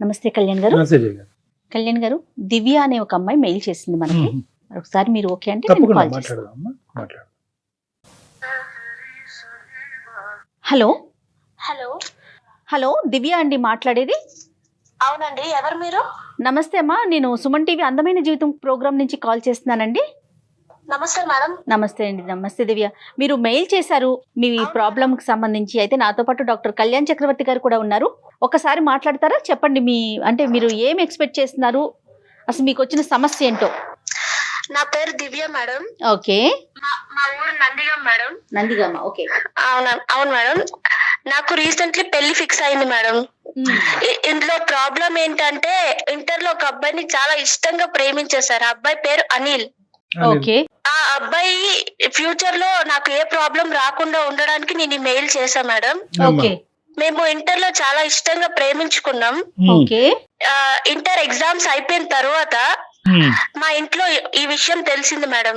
నమస్తే కళ్యాణ్ గారు. నమస్తే జయ గారు. కళ్యాణ్ గారు, దివ్య అనే ఒక అమ్మాయి మెయిల్ చేసింది మనకి. ఒకసారి మీరు ఓకే అంటే నేను తప్పకుండా కాల్ చేస్తాను. మాట్లాడదామమ్మా, మాట్లాడదాం. హలో హలో, హలో, దివ్య అండి మాట్లాడేది. అవునండి. ఎవరు మీరు? నమస్తే అమ్మా, నేను సుమన్ టీవీ అందమైన జీవితం ప్రోగ్రామ్ నుంచి కాల్ చేస్తున్నానండి. నమస్తే మేడం. నమస్తే అండి. నమస్తే దివ్య, మీరు మెయిల్ చేశారు మీ ప్రాబ్లంకి సంబంధించి. అయితే నాతో పాటు డాక్టర్ కళ్యాణ్ చక్రవర్తి గారు కూడా ఉన్నారు. ఒకసారి మాట్లాడతారా? చెప్పండి, మీ అంటే మీరు ఏం ఎక్స్పెక్ట్ చేస్తున్నారు, అసలు మీకు వచ్చిన సమస్య ఏంటో. నా పేరు దివ్య మేడం. ఓకే, మా ఊరు నందిగం మేడం. నందిగామ. ఓకే, అవును మేడం. నాకు రీసెంట్లీ పెళ్లి ఫిక్స్ అయింది మేడం. ఇందులో ప్రాబ్లం ఏంటంటే, ఇంటర్ లో ఒక అబ్బాయిని చాలా ఇష్టంగా ప్రేమించేశారు. ఆ అబ్బాయి పేరు అనిల్. ఓకే. ఆ అబ్బాయి ఫ్యూచర్ లో నాకు ఏ ప్రాబ్లం రాకుండా ఉండడానికి నేను మెయిల్ చేశా మేడం. ఓకే. మేము ఇంటర్ లో చాలా ఇష్టంగా ప్రేమించుకున్నాం. ఓకే. ఇంటర్ ఎగ్జామ్స్ అయిపోయిన తర్వాత మా ఇంట్లో ఈ విషయం తెలిసింది మేడం.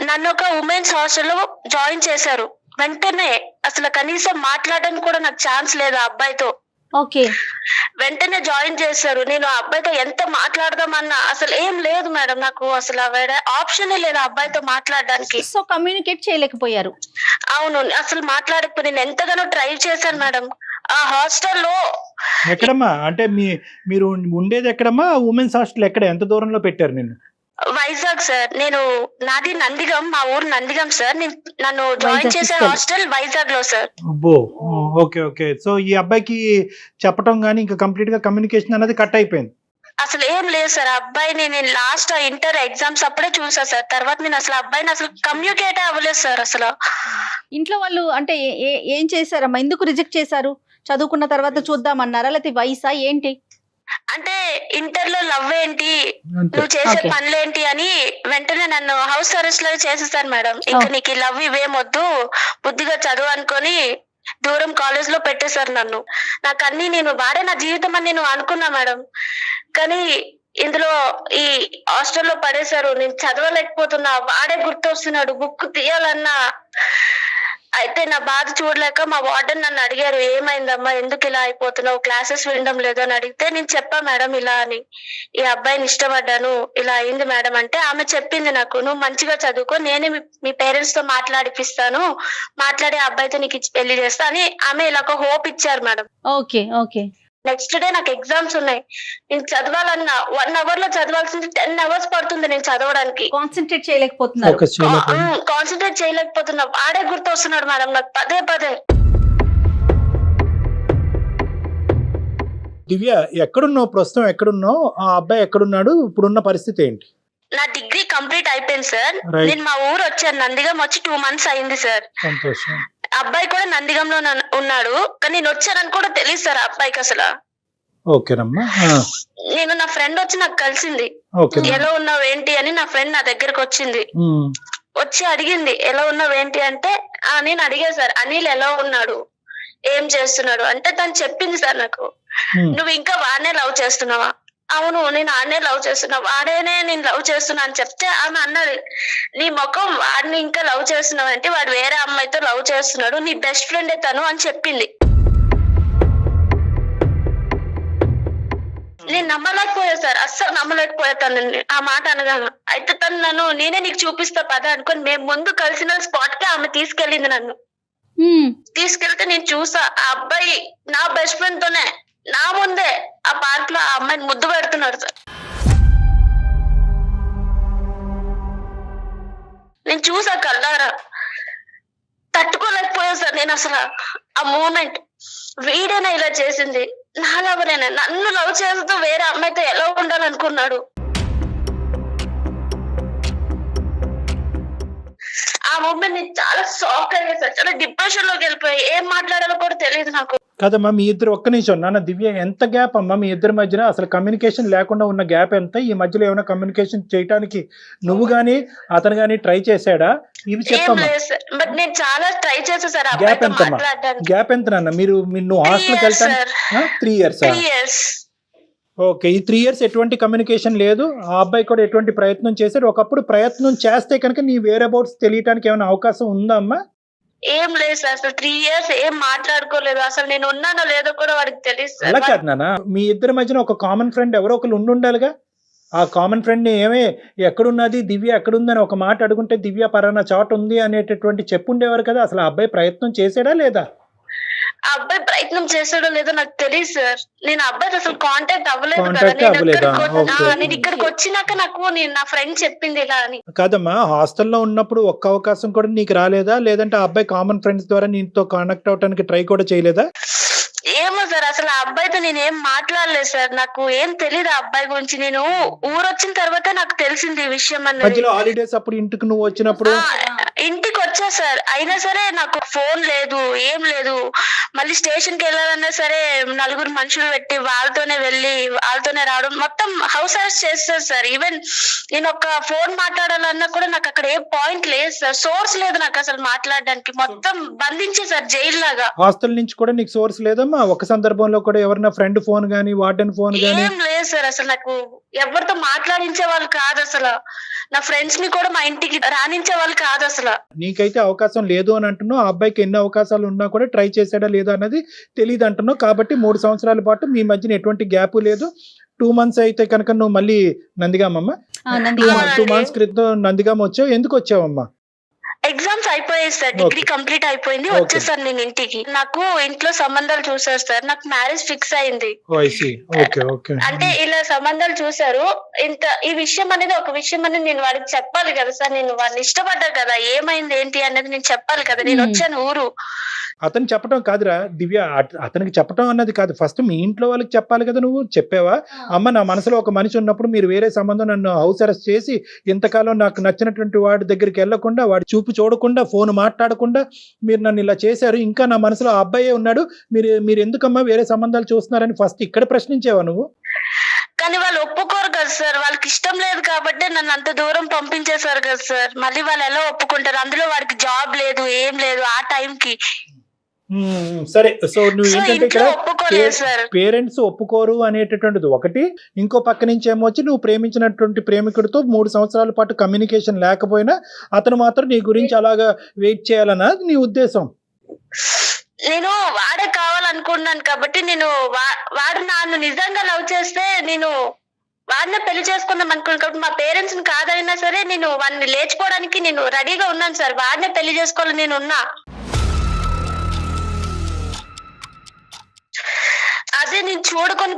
నన్ను ఒక ఉమెన్స్ హాస్టల్ లో జాయిన్ చేశారు. వెంటనే అసలు కనీసం మాట్లాడడానికి కూడా నాకు ఛాన్స్ లేదు ఆ అబ్బాయితో. ఓకే. వెంటనే జాయిన్ చేశారు. నేను ఆ అబ్బాయితో ఎంత మాట్లాడదామన్నా అసలు ఏం లేదు మేడం. నాకు అసలు వేరే ఆప్షన్ లేదు ఆ అబ్బాయితో మాట్లాడడానికి. సో కమ్యూనికేట్ చేయలేకపోయారు. అవును, అసలు మాట్లాడకపోయి నేను ఎంతగానో ట్రై చేశాను మేడం. ఆ హాస్టల్లో ఎక్కడమ్మా అంటే మీరు ఉండేది ఎక్కడమ్మా? ఉమెన్స్ హాస్టల్ ఎక్కడ, ఎంత దూరంలో పెట్టారు నిన్ను? వైజాగ్ సార్. నాది నందిగం, మా ఊరు నందిగం సార్. నన్ను జాయిన్ చేసే హాస్టల్ వైజాగ్ లో సార్. అబ్బో, ఓకే ఓకే. సో ఈ అబ్బాయికి చెప్పడం గానీ ఇంకా కంప్లీట్ గా కమ్యూనికేషన్ అనేది కట్ అయిపోయింది. అసలు ఏం లేదు సార్. అబ్బాయిని నేను లాస్ట్ ఇంటర్ ఎగ్జామ్స్ అప్పుడే చూసా సార్. తర్వాత నేను అసలు అబ్బాయిని అసలు కమ్యూనికేట్ అవ్వలేదు సార్. అసలు ఇంట్లో వాళ్ళు అంటే ఏం చేశారమ్మా? ఎందుకు రిజెక్ట్ చేశారు? చదువుకున్న తర్వాత చూద్దామన్నారా, లేకపోతే వయసా ఏంటి? అంటే ఇంటర్ లో లవ్ ఏంటి, నువ్వు చేసే పనులేంటి అని వెంటనే నన్ను హౌస్ అరెస్ట్ లో చేసేసాను మేడం. ఇంకా నీకు లవ్ ఇవేమొద్దు, బుద్ధిగా చదువు అనుకొని దూరం కాలేజ్ లో పెట్టేశారు నన్ను. నాకు అన్ని వాడే నా జీవితం అని నేను అనుకున్నా మేడం. కానీ ఇందులో ఈ హాస్టల్లో పడేశారు. నేను చదవలేకపోతున్నా, వాడే గుర్తొస్తున్నాడు. బుక్ తీయాలన్నా. అయితే నా బాధ చూడలేక మా వార్డెన్ నన్ను అడిగారు, ఏమైందమ్మా, ఎందుకు ఇలా అయిపోతున్నావు, క్లాసెస్ వినడం లేదు అని అడిగితే నేను చెప్పా మేడం ఇలా అని. ఈ అబ్బాయిని ఇష్టపడ్డాను, ఇలా అయింది మేడం అంటే ఆమె చెప్పింది నాకు, నువ్వు మంచిగా చదువుకో, నేనే మీ పేరెంట్స్ తో మాట్లాడిపిస్తాను, మాట్లాడి ఆ అబ్బాయితో నీకు ఇచ్చి పెళ్లి చేస్తా అని ఆమె ఇలా ఒక హోప్ ఇచ్చారు madam. Okay. Okay. Next day నాకు ఎగ్జామ్స్ ఉన్నాయి. నేను చదవాలన్నా 1 hour లో చదవాల్సింది 10 hours పడుతుంది నేను చదవడానికి. కాన్సన్ట్రేట్ చేయలేకపోతున్నారు. కాన్సన్ట్రేట్ చేయలేకపోతున్నా. వాడే గుర్తు వస్తున్నాడు మేడం నాకు పదే పదే. దివ్య, ఎక్కడున్నావు ప్రస్తుతం? ఎక్కడున్నావు? ఆ అబ్బాయి ఎక్కడున్నాడు? ఇప్పుడున్న పరిస్థితి ఏంటి? నా డిగ్రీ కంప్లీట్ అయిపోయింది సార్. నేను మా ఊరు వచ్చాను, నందిగం వచ్చి 2 months అయింది సార్. సంతోషం. అబ్బాయి కూడా నందిగంలో ఉన్నాడు, కానీ నేను వచ్చానని కూడా తెలియదు సార్ అబ్బాయికి అసలు. ఓకేనమ్మా. నేను నా ఫ్రెండ్ వచ్చి నాకు కలిసింది, ఎలా ఉన్నావు ఏంటి అని. నా ఫ్రెండ్ నా దగ్గరకు వచ్చింది, వచ్చి అడిగింది ఎలా ఉన్నావు ఏంటి అంటే నేను అడిగా సార్ అనిల్ ఎలా ఉన్నాడు, ఏం చేస్తున్నాడు అంటే తను చెప్పింది సార్ నాకు, నువ్వు ఇంకా వాడినే లవ్ చేస్తున్నావా? అవును, నేను ఆడనే లవ్ చేస్తున్నా, వాడేనే నేను లవ్ చేస్తున్నా అని చెప్తే ఆమె అన్నది, నీ ముఖం, వాడిని ఇంకా లవ్ చేస్తున్నావు అంటే వాడు వేరే అమ్మాయితో లవ్ చేస్తున్నాడు, నీ బెస్ట్ ఫ్రెండే తను అని చెప్పింది. నేను నమ్మలేకపోయా సార్, అస్సలు నమ్మలేకపోయా తనని ఆ మాట అనగానే. అయితే తను నేనే నీకు చూపిస్తా పద అనుకొని మేము ముందు కలిసిన స్పాట్ కి ఆమె తీసుకెళ్ళింది నన్ను. తీసుకెళ్తే నేను చూసా ఆ అబ్బాయి నా బెస్ట్ ఫ్రెండ్ తోనే నా ముందే ఆ పార్క్ లో ఆ అమ్మాయిని ముద్దు పెడుతున్నాడు సార్. నేను చూసా కళ్ళారా, తట్టుకోలేకపోయా సార్ నేను అసలు ఆ మూమెంట్. వీడేనా ఇలా చేసింది, నా లవరేనా, నన్ను లవ్ చేస్తూ వేరే అమ్మాయితో ఎలా ఉండాలనుకున్నాడు. ఆ మూమెంట్ నేను చాలా షాక్ అయ్యా సార్, చాలా డిప్రెషన్ లోకి వెళ్ళిపోయి ఏం మాట్లాడాలో కూడా తెలియదు నాకు. కదమ్మా, మీ ఇద్దరు ఒక్క నిమిషం. నాన్న దివ్య, ఎంత గ్యాప్ అమ్మా మీ ఇద్దరి మధ్యన? అసలు కమ్యూనికేషన్ లేకుండా ఉన్న గ్యాప్ ఎంత? ఈ మధ్యలో ఏమైనా కమ్యూనికేషన్ చేయడానికి నువ్వు గానీ అతను గానీ ట్రై చేశాడా? ఇవి చెప్పమ్మా. బట్ నేను చాలా ట్రై చేసా సార్. గ్యాప్ ఎంతమ్మా? గ్యాప్ ఎంత నాన్న? నువ్వు హాస్టల్కి వెళ్తాను 3 years. 3 years. ఓకే. ఈ 3 years ఎటువంటి కమ్యూనికేషన్ లేదు. ఆ అబ్బాయి కూడా ఎటువంటి ప్రయత్నం చేశాడు? ఒకప్పుడు ప్రయత్నం చేస్తే కనుక నీ వేరే అబౌట్స్ తెలియటానికి ఏమైనా అవకాశం ఉందా అమ్మా? ఏం లేదు సార్, అసలు 3 years ఏం మాట్లాడుకోలేదు. అసలు నేను ఉన్నానో లేదో కూడా వాడికి తెలియదు సార్. అలా కాదు నాన్న, మీ ఇద్దరి మధ్యన ఒక కామన్ ఫ్రెండ్ ఎవరో ఒకరు ఉండాలిగా. ఆ కామన్ ఫ్రెండ్ ని ఏమే ఎక్కడున్నది దివ్య ఎక్కడుందని ఒక మాట అడుగుంటే దివ్య పరానా చోట ఉంది అనేటటువంటి చెప్పుండేవారు కదా. అసలు ఆ అబ్బాయి ప్రయత్నం చేసాడా లేదా? ఆ అబ్బాయి ప్రయత్నం చేసాడో లేదో నాకు తెలియదు సార్. నేను ఆ అబ్బాయి అసలు కాంటాక్ట్ అవ్వలేదు కదా. Contact అవ్వలేదా? Okay. నేను ఇక్కడికి వచ్చినాక నా ఫ్రెండ్ చెప్పింది ఇలా అని. కాదమ్మా, హాస్టల్లో ఉన్నప్పుడు ఒక్క అవకాశం కూడా నీకు రాలేదా? లేదంటే ఆ అబ్బాయి కామన్ ఫ్రెండ్స్ ద్వారా నీతో కాంటాక్ట్ అవడానికి ట్రై కూడా చేయలేదా? ఏమో సార్, అసలు ఆ అబ్బాయితో నేను ఏం మాట్లాడలేదు సార్. నాకు ఏం తెలియదు ఆ అబ్బాయి గురించి. నేను ఊరొచ్చిన తర్వాత నాకు తెలిసింది ఈ విషయం అన్నది. మధ్యలో హాలిడేస్ అప్పుడు ఇంటికి నువ్వు వచ్చినప్పుడు ఇంటికి వచ్చా సార్, అయినా సరే నాకు ఫోన్ లేదు, ఏం లేదు. మళ్ళీ స్టేషన్ కి వెళ్ళాలన్నా సరే 4 మనుషులు పెట్టి వాళ్ళతోనే వెళ్ళి వాళ్ళతోనే రావడం, మొత్తం హౌస్ అరెస్ట్ చేస్తారు సార్. ఈవెన్ నేను ఒక ఫోన్ మాట్లాడాలన్నా కూడా నాకు అక్కడ ఏ పాయింట్ లేదు సార్. సోర్స్ లేదు నాకు అసలు మాట్లాడడానికి. మొత్తం బంధించేసారు జైలు లాగా. హాస్టల్ నుంచి కూడా నీకు సోర్స్ లేదమ్మా? ఒక సందర్భంలో కూడా ఎవరైనా ఫ్రెండ్ ఫోన్ గానీ వార్డెన్ ఫోన్ గానీ? ఏం లేదు సార్, అసలు నాకు ఎవరితో మాట్లాడించే వాళ్ళు కాదు అసలు. నా ఫ్రెండ్స్ ని కూడా మా ఇంటికి రానించే వాళ్ళు కాదు అసలు. నీకైతే అవకాశం లేదు అని అంటున్నావు. ఆ అబ్బాయికి ఎన్ని అవకాశాలు ఉన్నా కూడా ట్రై చేశాడా లేదా అన్నది తెలియదు అంటున్నావు. కాబట్టి 3 సంవత్సరాల పాటు మీ మధ్యన ఎటువంటి గ్యాప్ లేదు. 2 months అయితే కనుక నువ్వు మళ్ళీ నందిగామమ్మా 2 months క్రితం నందిగామ వచ్చావు. ఎందుకు వచ్చావమ్మా? ఎగ్జామ్స్ అయిపోయాయి సార్, డిగ్రీ కంప్లీట్ అయిపోయింది, వచ్చేసాను నేను ఇంటికి. నాకు ఇంట్లో సంబంధాలు చూసారు సార్, నాకు మ్యారేజ్ ఫిక్స్ అయింది. అంటే ఇలా సంబంధాలు చూసారు. ఈ విషయం అనేది ఒక విషయం అనేది నేను వాడికి చెప్పాలి కదా సార్. నేను వాడిని ఇష్టపడ్డా కదా, ఏమైంది ఏంటి అనేది నేను చెప్పాలి కదా. నేను వచ్చాను ఊరు. అతను చెప్పడం కాదురా దివ్య, అతనికి చెప్పడం అన్నది కాదు. ఫస్ట్ మీ ఇంట్లో వాళ్ళకి చెప్పాలి కదా. నువ్వు చెప్పావా? అమ్మ, నా మనసులో ఒక మనిషి ఉన్నప్పుడు మీరు వేరే సంబంధం నన్ను హౌస్ అరెస్ట్ చేసి ఇంతకాలం నాకు నచ్చినటువంటి వాడి దగ్గరికి వెళ్లకుండా, వాడి చూపు చూడకుండా, ఫోన్ మాట్లాడకుండా మీరు నన్ను ఇలా చేశారు. ఇంకా నా మనసులో ఆ అబ్బాయే ఉన్నాడు, మీరు ఎందుకమ్మా వేరే సంబంధాలు చూస్తున్నారని ఫస్ట్ ఇక్కడ ప్రశ్నించావా నువ్వు? కానీ వాళ్ళు ఒప్పుకోరు కదా సార్. వాళ్ళకి ఇష్టం లేదు కాబట్టి నన్ను అంత దూరం పంపించేశారు కదా సార్. మళ్ళీ వాళ్ళు ఎలా ఒప్పుకుంటారు? అందులో వాడికి జాబ్ లేదు, ఏం లేదు ఆ టైంకి. సరే, సో నువ్వు ఏంటంటే ఇక్కడ ఒప్పుకోలేదు సార్. పేరెంట్స్ ఒప్పుకోరు అనేటటువంటిది ఒకటి. ఇంకో పక్క నుంచి ఏమొచ్చి నువ్వు ప్రేమించినటువంటి ప్రేమికుడితో 3 సంవత్సరాల పాటు కమ్యూనికేషన్ లేకపోయినా అతను మాత్రం నీ గురించి అలాగా వెయిట్ చేయాలన్నా నీ ఉద్దేశం? నేను వాడే కావాలనుకున్నాను కాబట్టి వాడు నన్ను నిజంగా లవ్ చేస్తే నేను వాడినే పెళ్లి చేసుకుందాం అనుకున్నాను. కాబట్టి మా పేరెంట్స్ ని కాదైనా సరే నేను వాడిని లేచిపోవడానికి నేను రెడీగా ఉన్నాను సార్. వాడినే పెళ్లి చేసుకోవాలని నేను ఉన్నా. అదే నేను చూడకొని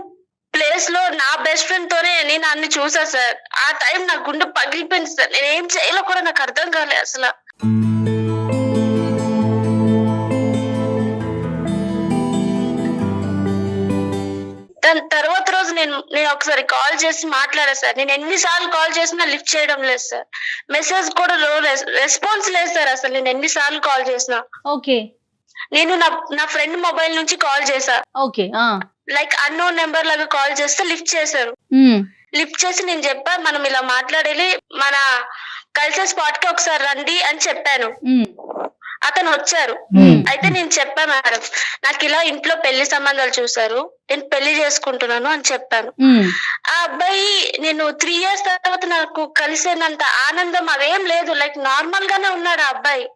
ప్లేస్ లో నా బెస్ట్ ఫ్రెండ్ తోనే నేను అన్ని చూసా సార్. ఆ టైం నా గుండె పగిలిపోయింది సార్. నేను ఏం చేయాలో కూడా నాకు అర్థం కాలేదు అసలు. దాని తర్వాత రోజు నేను ఒకసారి కాల్ చేసి మాట్లాడా సార్. నేను ఎన్నిసార్లు కాల్ చేసినా లిఫ్ట్ చేయడం లేదు సార్. మెసేజ్ కూడా రెస్పాన్స్ లేదు సార్. అసలు నేను ఎన్నిసార్లు కాల్ చేసినా. ఓకే, నేను నా ఫ్రెండ్ మొబైల్ నుంచి కాల్ చేసా. ఓకే, లైక్ అన్నోన్ నెంబర్ లాగా కాల్ చేస్తే లిఫ్ట్ చేశారు. లిఫ్ట్ చేసి నేను చెప్పా, మనం ఇలా మాట్లాడాలి, మన కలిసే స్పాట్ కి ఒకసారి రండి అని చెప్పాను. అతను వచ్చారు. అయితే నేను చెప్పా, మేడం నాకు ఇలా ఇంట్లో పెళ్లి సంబంధాలు చూసారు, నేను పెళ్లి చేసుకుంటున్నాను అని చెప్పాను. ఆ అబ్బాయి నేను 3 years తర్వాత నాకు కలిసేనంత ఆనందం అవేం లేదు. లైక్ నార్మల్ గానే ఉన్నాడు ఆ అబ్బాయి.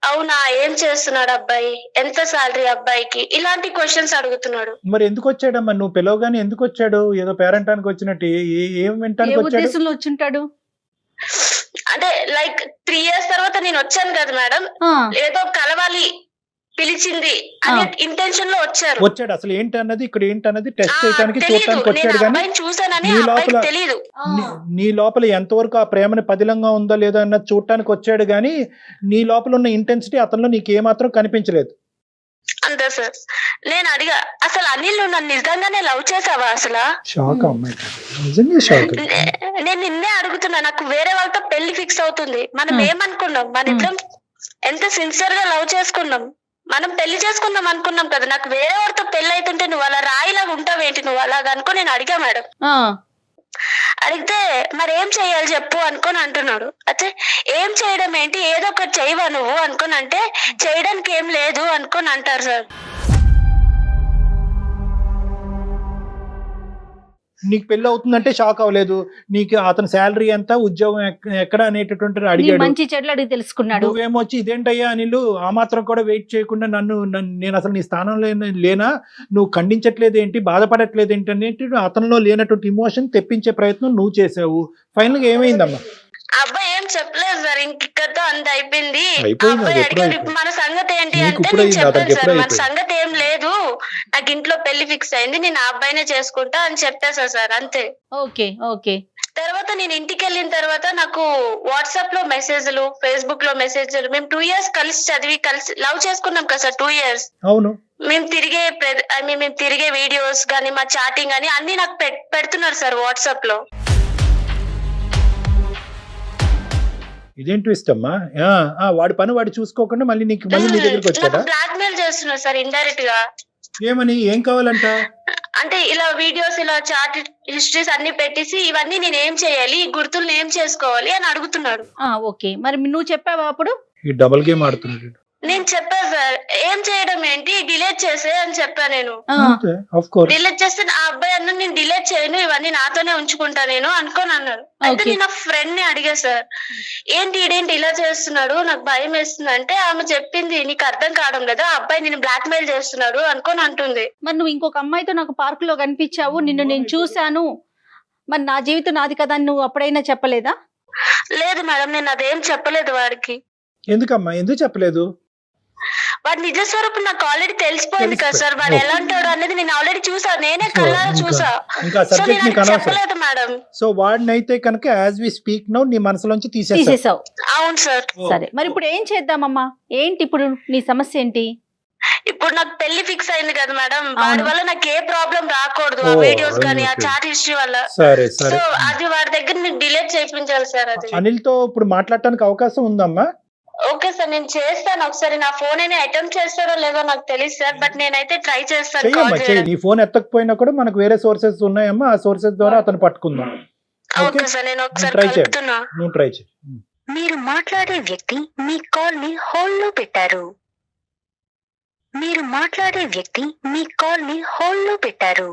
అవునా, ఏం చేస్తున్నాడు అబ్బాయి, ఎంత సాలరీ అబ్బాయికి, ఇలాంటి క్వశ్చన్స్ అడుగుతున్నాడు. మరి ఎందుకు వచ్చాడమ్మా? నువ్వు పిలవగానే ఎందుకు వచ్చాడు? ఏదో పేరెంటానికి వచ్చినట్టు ఏం వింటానికి వచ్చాడు? అంటే లైక్ 3 years తర్వాత నేను వచ్చాను కదా మేడం, ఏదో కలవాలి పిలిచింది అనే ఇంటెన్షన్ లో వచ్చాడు. అసలు ఏంటి అన్నది ఇక్కడ ఏంటి అన్నది టెస్ట్ చేయడానికి చూడటానికి వచ్చాడు. కానీ చూసానని తెలియదు. నీ లోపల ఎంతవరకు ఆ ప్రేమని పదిలంగా ఉందో లేదో అన్నది చూడటానికి వచ్చాడు. కానీ నీ లోపల ఉన్న ఇంటెన్సిటీ అతనిలో నీకు ఏమాత్రం కనిపించలేదు. అంతే సార్. నేను అడిగా, అసలు అనిల్ నువ్వు నన్ను నిజంగానే లవ్ చేసావా? అసలు షాక్ అమ్మాయి, నిజంగా షాక్. నేను నిన్నే అడుగుతున్నా, నాకు వేరే వాళ్ళతో పెళ్లి ఫిక్స్ అవుతుంది. మనం ఏమనుకున్నాం, మన ఇద్దరం ఎంత సిన్సియర్ గా లవ్ చేసుకున్నాం, మనం పెళ్లి చేసుకుందాం అనుకున్నాం కదా. నాకు వేరే వాడితో పెళ్లి అవుతుంటే నువ్వు అలా రాయిలాగా ఉంటావేంటి, నువ్వు అలాగా అనుకో నేను అడిగా మేడం. అడిగితే మరి ఏం చెయ్యాలి చెప్పు అనుకొని అంటున్నాడు. అయితే ఏం చేయడం ఏంటి, ఏదో ఒకటి చేయవా నువ్వు అనుకొని అంటే చేయడానికి ఏం లేదు అనుకొని అంటారు సార్. నీకు పెళ్లి అవుతుందంటే షాక్ అవ్వలేదు, నీకు అతని శాలరీ ఎంత, ఉద్యోగం ఎక్కడ అనేటటువంటి నీ అడిగాడు. మంచి చెడులు అడిగి తెలుసుకున్నాడు. నువ్వేమొచ్చి ఇదేంటయ్యా అనిలు ఆ మాత్రం కూడా వెయిట్ చేయకుండా నేను అసలు నీ స్థానంలో లేనా, నువ్వు ఖండించట్లేదు ఏంటి, బాధపడట్లేదు ఏంటి అనేది అతనిలో లేనటువంటి ఇమోషన్ తెప్పించే ప్రయత్నం నువ్వు చేసావు. ఫైనల్ గా ఏమైందమ్మా? అబ్బాయి ఏం చెప్పలేదు సార్, ఇంకతో అంత అయిపోయింది. అయిపోయింది, అబ్బాయి అది ఎప్పుడో అడిగాడు, అయిపోయింది. మన సంగతి ఏంటి నీకు అంటే ఇప్పుడు నేను అయింది, చెప్పాను అతనికి సార్ ఎప్పుడో మన అయిపోయింది. సంగతి ఏం లేదు, నాకు ఇంట్లో పెళ్లి ఫిక్స్ అయింది, నేను ఆ అబ్బాయినే చేసుకుంటా అని చెప్పేసా సార్, అంతే. Okay okay. తర్వాత నేను ఇంటికి వెళ్ళిన తర్వాత నాకు వాట్సాప్ లో మెసేజ్లు, ఫేస్బుక్ లో మెసేజ్లు, మేము 2 years కలిసి చదివి కలిసి లవ్ చేసుకున్నాం కదా సార్, 2 years. అవును. మేము తిరిగే వీడియోస్ గానీ మా చాటింగ్ గానీ అన్ని నాకు పెడుతున్నారు సార్ వాట్సాప్ లో. ఇదేం ట్విస్ట్ అమ్మా? వాడి పని వాడు చూసుకోకుండా మళ్ళీ నీ దగ్గరికి వచ్చాడా? బ్లాక్ మెయిల్ చేస్తున్నారు సార్ ఇండైరెక్ట్ గా. ఏమని, ఏం కావాలంట? అంటే ఇలా వీడియోస్, ఇలా చాట్ హిస్టరీస్ అన్ని పెట్టేసి ఇవన్నీ నేను ఏం చేయాలి, ఈ గుర్తులు ఏం చేసుకోవాలి అని అడుగుతున్నాడు. ఓకే, మరి నువ్వు చెప్పావా అప్పుడు? ఈ డబుల్ గేమ్ ఆడుతున్నాడు. నేను చెప్పాను సార్, ఏం చేయడం ఏంటి, డిలీట్ చేసే అని చెప్పా నేను. డిలీట్ చేస్తే ఆ అబ్బాయి అన్న నేను డిలీట్ చేయను, ఇవన్నీ నాతోనే ఉంచుకుంటా నేను అనుకోని అన్నాడు. అయితే నేను నా ఫ్రెండ్ ని అడిగా సార్, ఇదేంటి ఇలా చేస్తున్నాడు, నాకు భయం వేస్తుంది అంటే ఆమె చెప్పింది, నీకు అర్థం కావడం లేదా, ఆ అబ్బాయి నేను బ్లాక్ మెయిల్ చేస్తున్నాడు అనుకోని అంటుంది. మరి నువ్వు ఇంకొక అమ్మాయితో నాకు పార్క్ లో కనిపించావు, నిన్ను నేను చూశాను, మరి నా జీవితం నాది కదా అని నువ్వు అప్పుడైనా చెప్పలేదా? లేదు మేడం, నేను అదేం చెప్పలేదు వాడికి. ఎందుకమ్మా, ఎందుకు చెప్పలేదు? వాడి నిజ స్వరూపం నాకు ఆల్రెడీ తెలిసిపోయింది కదా సార్, వాడు ఎలా అంటాడు అనేది నేను ఆల్రెడీ చూసా, నేనే కళ్ళారా చూసా. సో నేను చెప్పలేదు మేడం. సో వాడినైతే కనుక యాజ్ వి స్పీక్ నౌ నీ మనసులోంచి తీసేసావు. అవును సార్. సరే, మరి ఇప్పుడు ఏం చేద్దామమ్మా, ఏంటి ఇప్పుడు నీ సమస్య ఏంటి? ఇప్పుడు నాకు పెళ్లి ఫిక్స్ అయింది కదా మేడం, వాడి వల్ల నాకు ఏ ప్రాబ్లం రాకూడదు, ఆ వీడియోస్ కానీ ఆ చాట్ హిస్టరీ వల్ల. సరే సో అది వాడి దగ్గర నేను డిలీట్ చేయించాలి సార్. అది అనిల్ తో ఇప్పుడు మాట్లాడటానికి అవకాశం ఉందమ్మా? ఓకే సార్, నేను చేస్తాను. ఒకసారి నా ఫోన్ అయినా అటెంప్ట్ చేస్తారో లేదో నాకు తెలియదు సార్, బట్ నేనైతే ట్రై చేస్తాను. నీ ఫోన్ ఎత్తకపోయినా కూడా మనకు వేరే సోర్సెస్ ఉన్నాయమ్మా, ఆ సోర్సెస్ ద్వారా అతను పట్టుకుందాం. ఓకే సార్, నేను ఒకసారి కలుపుతున్నా. నువ్వు ట్రై చేయి. మీరు మాట్లాడే వ్యక్తి మీ కాల్ ని హోల్డ్ లో పెట్టారు. మీరు మాట్లాడే వ్యక్తి మీ కాల్ ని హోల్డ్ లో పెట్టారు.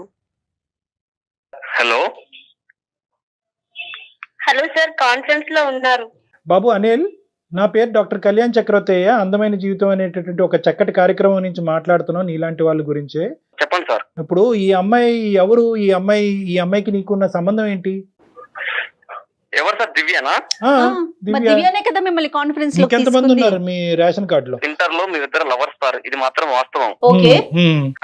హలో హలో సార్, కాన్ఫరెన్స్ లో ఉన్నారు. బాబు అనిల్, నా పేరు డాక్టర్ కళ్యాణ్ చక్రవర్తి. అందమైన జీవితం అనేటటువంటి ఒక చక్కటి కార్యక్రమం నుంచి మాట్లాడుతున్నాం నీలాంటి వాళ్ళ గురించే. చెప్పండి సార్. ఇప్పుడు ఈ అమ్మాయి ఎవరు? ఈ అమ్మాయికి నీకున్న సంబంధం ఏంటి? ఎవరు సార్? దివ్యనా? దివ్యనే కదా మిమ్మల్ని కాన్ఫరెన్స్ లో ఎంతమంది ఉన్నారు మీ రేషన్ కార్డులో? ఇంటర్ లో మీ ఇద్దరు లవర్స్ సార్, ఇది మాత్రం వాస్తవం. ఓకే.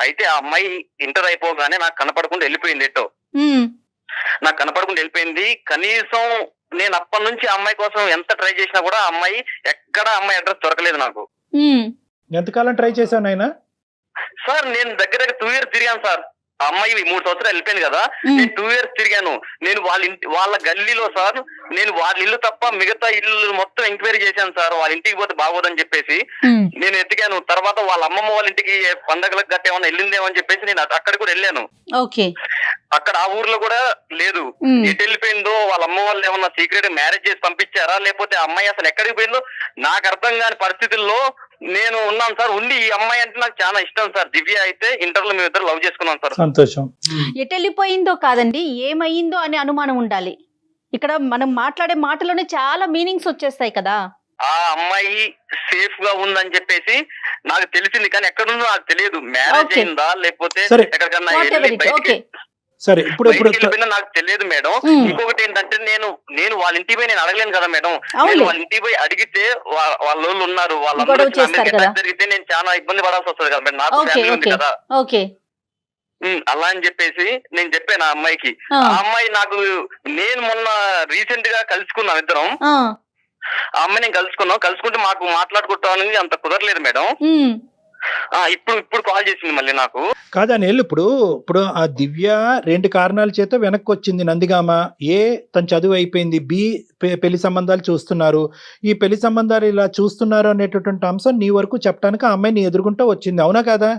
అయితే ఆ అమ్మాయి ఇంటర్ అయిపోగానే నాకు కనపడకుండా వెళ్ళిపోయింది. ఎటో నాకు కనపడకుండా వెళ్ళిపోయింది. కనీసం నేను అప్పటి నుంచి అమ్మాయి కోసం ఎంత ట్రై చేసినా కూడా ఆ అమ్మాయి ఎక్కడ అమ్మాయి అడ్రస్ దొరకలేదు నాకు. ఎంతకాలం ట్రై చేశాను ఆయన? సార్ నేను దగ్గర 2 years తిరిగాను సార్. ఆ అమ్మాయి 3 సంవత్సరాలు వెళ్ళిపోయింది కదా, నేను 2 years తిరిగాను. నేను వాళ్ళ గల్లీలో సార్, నేను వాళ్ళ ఇల్లు తప్ప మిగతా ఇల్లు మొత్తం ఎంక్వైరీ చేశాను సార్. వాళ్ళ ఇంటికి పోతే బాగోదని చెప్పేసి నేను ఎతికాను. తర్వాత వాళ్ళ అమ్మమ్మ వాళ్ళ ఇంటికి పండగలకు గట్ట ఏమన్నా వెళ్ళిందేమో అని చెప్పేసి నేను అక్కడికి కూడా వెళ్ళాను. అక్కడ ఆ ఊర్లో కూడా లేదు. ఎటు వెళ్ళిపోయిందో, వాళ్ళ అమ్మ వాళ్ళు ఏమన్నా సీక్రెట్ మ్యారేజ్ చేసి పంపించారా, లేకపోతే అమ్మాయి అసలు ఎక్కడికి పోయిందో నాకు అర్థం కాని పరిస్థితుల్లో నేను ఉన్నాను సార్. ఉండి ఈ అమ్మాయి అంటే నాకు చాలా ఇష్టం సార్. దివ్య అయితే ఇంటర్ లో మేము ఇద్దరు లవ్ చేసుకున్నాం సార్. సంతోషం. ఎటు వెళ్ళిపోయిందో కాదండి, ఏమయ్యిందో అనే అనుమానం ఉండాలి. ఇక్కడ మనం మాట్లాడే మాటలోనే చాలా మీనింగ్స్ వచ్చేస్తాయి కదా. ఆ అమ్మాయి సేఫ్ గా ఉందని చెప్పేసి నాకు తెలిసింది, కానీ ఎక్కడుందో నాకు తెలియదు. మ్యారేజ్ అయిందా లేకపోతే ఎక్కడికన్నా సరే ఇప్పుడు నాకు తెలియదు మేడం. ఇంకొకటి ఏంటంటే నేను వాళ్ళ ఇంటికి పోయి నేను అడగలేను కదా మేడం. నేను వాళ్ళ ఇంటికి పోయి అడిగితే వాళ్ళ వాళ్ళు ఉన్నారు, వాళ్ళందరూ జరిగితే నేను చాలా ఇబ్బంది పడాల్సి వస్తుంది కదా మేడం. నాకు ఫ్యామిలీ ఉంది కదా. అలా అని చెప్పేసి నేను చెప్పాను ఆ అమ్మాయికి. ఆ అమ్మాయి నాకు, నేను మొన్న రీసెంట్ గా కలుసుకున్నాం ఇద్దరం. ఆ అమ్మాయి నేను కలుసుకుంటే మాకు మాట్లాడుకుంటామని అంత కుదరలేదు మేడం. ఇప్పుడు కాల్ చేసింది మళ్ళీ నాకు. కాదని ఇప్పుడు ఆ దివ్య 2 కారణాల చేత వెనక్కి వచ్చింది నందిగామ. ఏ, తన చదువు అయిపోయింది. బి, పెళ్లి సంబంధాలు చూస్తున్నారు. ఈ పెళ్లి సంబంధాలు ఇలా చూస్తున్నారు అనేటటువంటి అంశం నీ వరకు చెప్పడానికి ఆ అమ్మాయి నీ ఎదుర్కొంటూ వచ్చింది, అవునా కదా?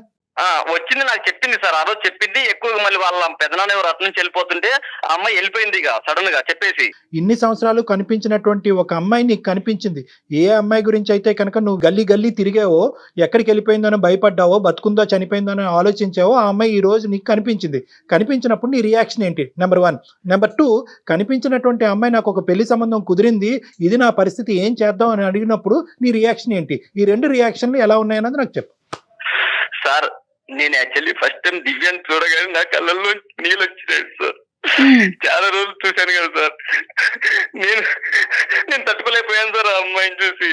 వచ్చింది, నాకు చెప్పింది సార్. ఆ రోజు చెప్పింది. ఎక్కువగా మళ్ళీ వాళ్ళ పెదనాన్న ఎవరు అటు నుంచి వెళ్ళిపోతుంటే ఆ అమ్మాయి వెళ్ళిపోయింది ఇక సడన్ గా చెప్పేసి. ఇన్ని సంవత్సరాలు కనిపించినటువంటి ఒక అమ్మాయి నీకు కనిపించింది. ఏ అమ్మాయి గురించి అయితే కనుక నువ్వు గల్లీ గల్లీ తిరిగావో, ఎక్కడికి వెళ్ళిపోయిందనో భయపడ్డావో, బతుకుందో చనిపోయిందనో ఆలోచించావో, ఆ అమ్మాయి ఈ రోజు నీకు కనిపించింది. కనిపించినప్పుడు నీ రియాక్షన్ ఏంటి? నెంబర్ 1. నెంబర్ 2, కనిపించినటువంటి అమ్మాయి నాకు ఒక పెళ్లి సంబంధం కుదిరింది, ఇది నా పరిస్థితి, ఏం చేద్దాం అని అడిగినప్పుడు నీ రియాక్షన్ ఏంటి? ఈ 2 రియాక్షన్లు ఎలా ఉన్నాయన్నది నాకు చెప్పు. సార్ నేను యాక్చువల్లీ ఫస్ట్ టైం దివ్యాన్ని చూడగానే నా కళ్ళల్లో నీళ్ళు వచ్చినాయి సార్. చాలా రోజులు చూశాను కదా సార్. నేను తట్టుకోలేకపోయాను సార్ ఆ అమ్మాయిని చూసి.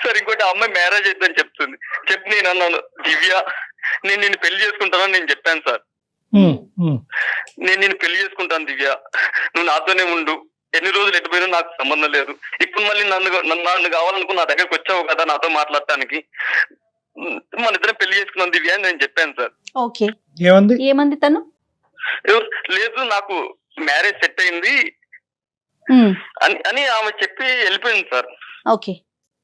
సార్ ఇంకోటి, ఆ అమ్మాయి మ్యారేజ్ అయిద్దని చెప్తుంది. చెప్పి నేను అన్నాను, దివ్య నేను నిన్ను పెళ్లి చేసుకుంటానని నేను చెప్పాను సార్. నేను నిన్ను పెళ్లి చేసుకుంటాను దివ్య, నువ్వు నాతోనే ఉండు, ఎన్ని రోజులు ఎటుపోయినా నాకు సంబంధం లేదు. ఇప్పుడు మళ్ళీ నన్ను కావాలనుకుని నా దగ్గరకు వచ్చావు కదా నాతో మాట్లాడటానికి, మన ఇద్దరం పెళ్లి చేసుకున్నాం దివ్య అని నేను చెప్పాను సార్. ఓకే, ఏమంది తను? లేదు నాకు మ్యారేజ్ సెట్ అయింది అని ఆమె చెప్పి వెళ్ళిపోయింది సార్. ఓకే,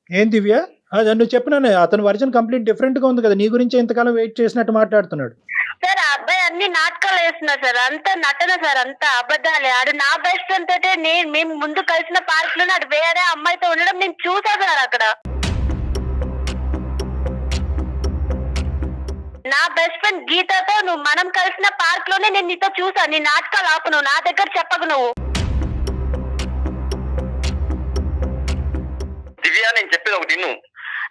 ఏం దివ్య అది నువ్వు చెప్పినానే, అతని వర్జన్ కంప్లీట్ డిఫరెంట్ గా ఉంది కదా, నీ గురించి ఇంతకాలం వెయిట్ చేసినట్టు మాట్లాడుతున్నాడు. సార్ ఆ అబ్బాయి అన్ని నాటకాలు వేస్తున్నారు సార్, అంతా నటన సార్, అంతా అబద్ధాలే. ఆడు నా బెస్ట్ ఫ్రెండ్ తోటే మేము ముందు కలిసిన పార్క్ లోనే ఆడు వేరే అమ్మాయితో ఉండడం నేను చూసా సార్. అక్కడ నా బెస్ట్ ఫ్రెండ్ గీతతో మనం కలిసిన పార్క్ లోనే నేను నీతో చూసా. నీ నాటకాలు ఆపు, నువ్వు నా దగ్గర చెప్పకు. దివ్య నేను చెప్పేది ఒకటి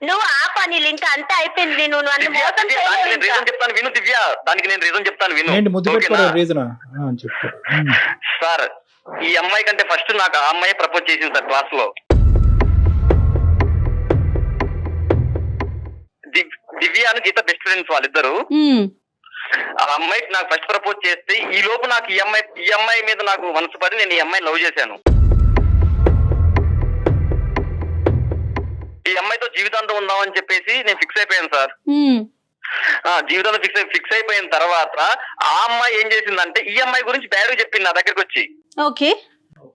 నువ్వు ఆ పని ఇంకా అంతా అయిపోయింది. నువ్వు నన్ను మోసం రీజన్ చెప్తాను విను దివ్య, దానికి నేను రీజన్ చెప్తాను విను. సార్ ఈ అమ్మాయి కంటే ఫస్ట్ నాకు ఆ అమ్మాయి ప్రపోజ్ చేసింది సార్ క్లాస్ లో. దివ్య అని గీత బెస్ట్ ఫ్రెండ్స్ వాళ్ళిద్దరు. ఆ అమ్మాయికి నాకు ఫస్ట్ ప్రపోజ్ చేస్తే ఈ లోపు నాకు ఈ అమ్మాయి మీద నాకు మనసు పడి నేను ఈ అమ్మాయిని లవ్ చేశాను. ఈ అమ్మాయితో జీవితాంతం ఉందామని చెప్పేసి నేను ఫిక్స్ అయిపోయాను సార్. జీవితంలో ఫిక్స్ అయిపోయిన తర్వాత ఆ అమ్మాయి ఏం చేసిందంటే ఈ అమ్మాయి గురించి బ్యాడ్ చెప్పింది నా దగ్గరకు వచ్చి. ఓకే,